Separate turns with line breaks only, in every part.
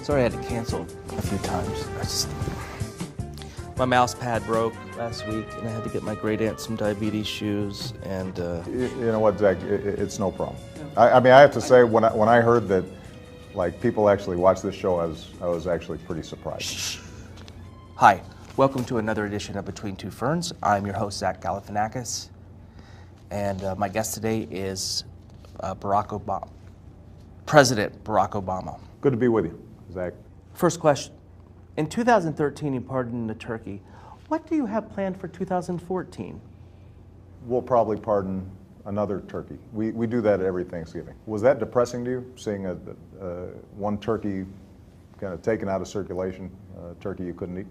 Sorry I had to cancel a few times. My mouse pad broke last week, and I had to get my great aunt some diabetes shoes, and
You know what, Zach? It's no problem. I mean, I have to say, when I heard that, like, people actually watch this show, I was actually pretty surprised.
Shh. Hi, welcome to another edition of Between Two Ferns. I'm your host, Zach Galifianakis, and my guest today is President Barack Obama.
Good to be with you, Zach.
First question. In 2013, you pardoned the turkey. What do you have planned for 2014?
We'll probably pardon another turkey. We do that every Thanksgiving. Was that depressing to you, seeing one turkey kind of taken out of circulation, a turkey you couldn't eat?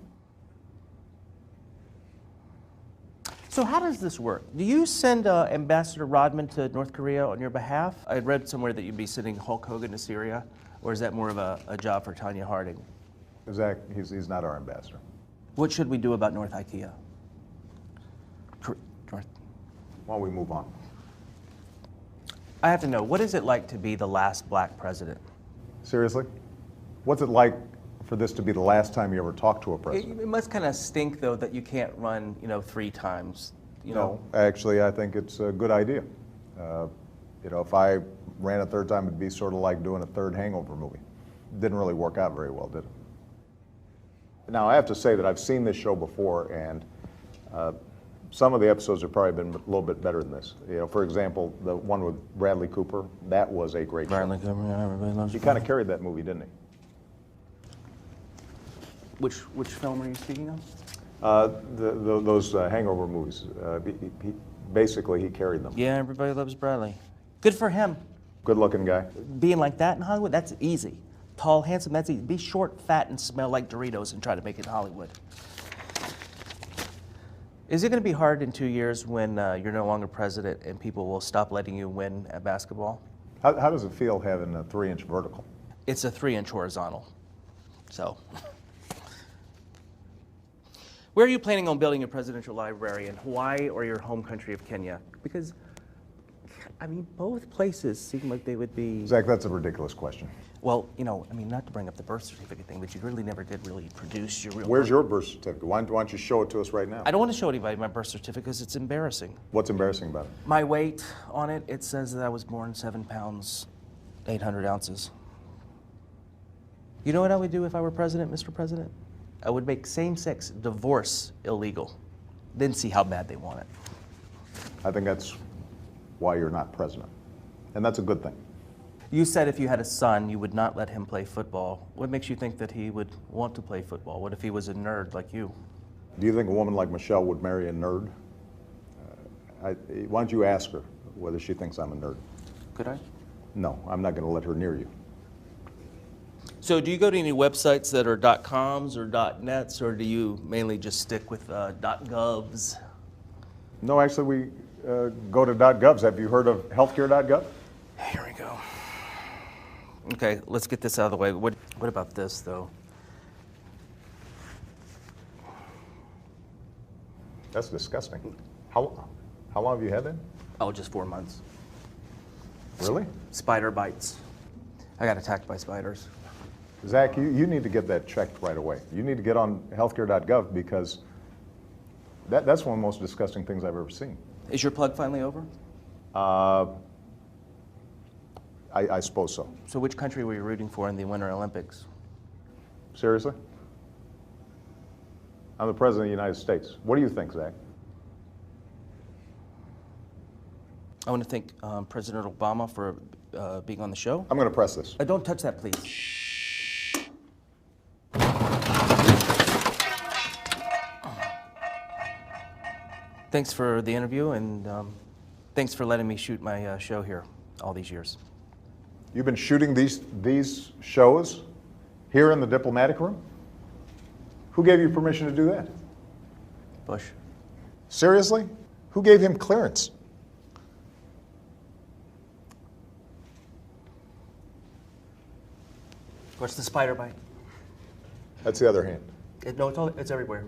So how does this work? Do you send Ambassador Rodman to North Korea on your behalf? I had read somewhere that you'd be sending Hulk Hogan to Syria, or is that more of a job for Tanya Harding?
Zach, he's not our ambassador.
What should we do about North IKEA? North.
Why don't we move on?
I have to know, what is it like to be the last black president?
Seriously? What's it like for this to be the last time you ever talked to a president?
It must kind of stink, though, that you can't run, 3 times.
No, actually, I think it's a good idea. If I ran a third time, it'd be sort of like doing a third Hangover movie. Didn't really work out very well, did it? Now, I have to say that I've seen this show before, and some of the episodes have probably been a little bit better than this. For example, the one with Bradley Cooper, that was a great show.
Bradley Cooper, yeah, everybody loves
He kind of carried that movie, didn't he?
Which film are you speaking of?
Those Hangover movies. Basically, he carried them.
Yeah, everybody loves Bradley. Good for him.
Good-looking guy.
Being like that in Hollywood, that's easy. Tall, handsome, that's easy. Be short, fat, and smell like Doritos and try to make it in Hollywood. Is it going to be hard in 2 years when you're no longer president and people will stop letting you win at basketball?
How does it feel having a 3-inch vertical?
It's a 3-inch horizontal. So, where are you planning on building a presidential library, in Hawaii or your home country of Kenya? Because, I mean, both places seem like they would be...
Zach, that's a ridiculous question.
Well, not to bring up the birth certificate thing, but you really never did produce your real...
Where's your birth certificate? Why don't you show it to us right now?
I don't want to show anybody my birth certificate because it's embarrassing.
What's embarrassing about it?
My weight on it, it says that I was born 7 pounds, 800 ounces. You know what I would do if I were president, Mr. President? I would make same-sex divorce illegal, then see how bad they want it.
I think that's why you're not president. And that's a good thing.
You said if you had a son, you would not let him play football. What makes you think that he would want to play football? What if he was a nerd like you?
Do you think a woman like Michelle would marry a nerd? Why don't you ask her whether she thinks I'm a nerd?
Could I?
No, I'm not going to let her near you.
So do you go to any websites that are .coms or .nets, or do you mainly just stick with .govs?
No, actually, we go to .govs. Have you heard of healthcare.gov?
Here we go. Okay, let's get this out of the way. What about this, though?
That's disgusting. How long have you had that?
Oh, just 4 months.
Really?
Spider bites. I got attacked by spiders.
Zach, you need to get that checked right away. You need to get on healthcare.gov because that's one of the most disgusting things I've ever seen.
Is your plug finally over?
I suppose so.
So which country were you rooting for in the Winter Olympics?
Seriously? I'm the President of the United States. What do you think, Zach?
I want to thank President Obama for being on the show.
I'm going to press this.
Don't touch that, please. Thanks for the interview, and thanks for letting me shoot my show here all these years.
You've been shooting these shows here in the diplomatic room? Who gave you permission to do that?
Bush.
Seriously? Who gave him clearance?
What's the spider bite?
That's the other hand.
No, it's everywhere.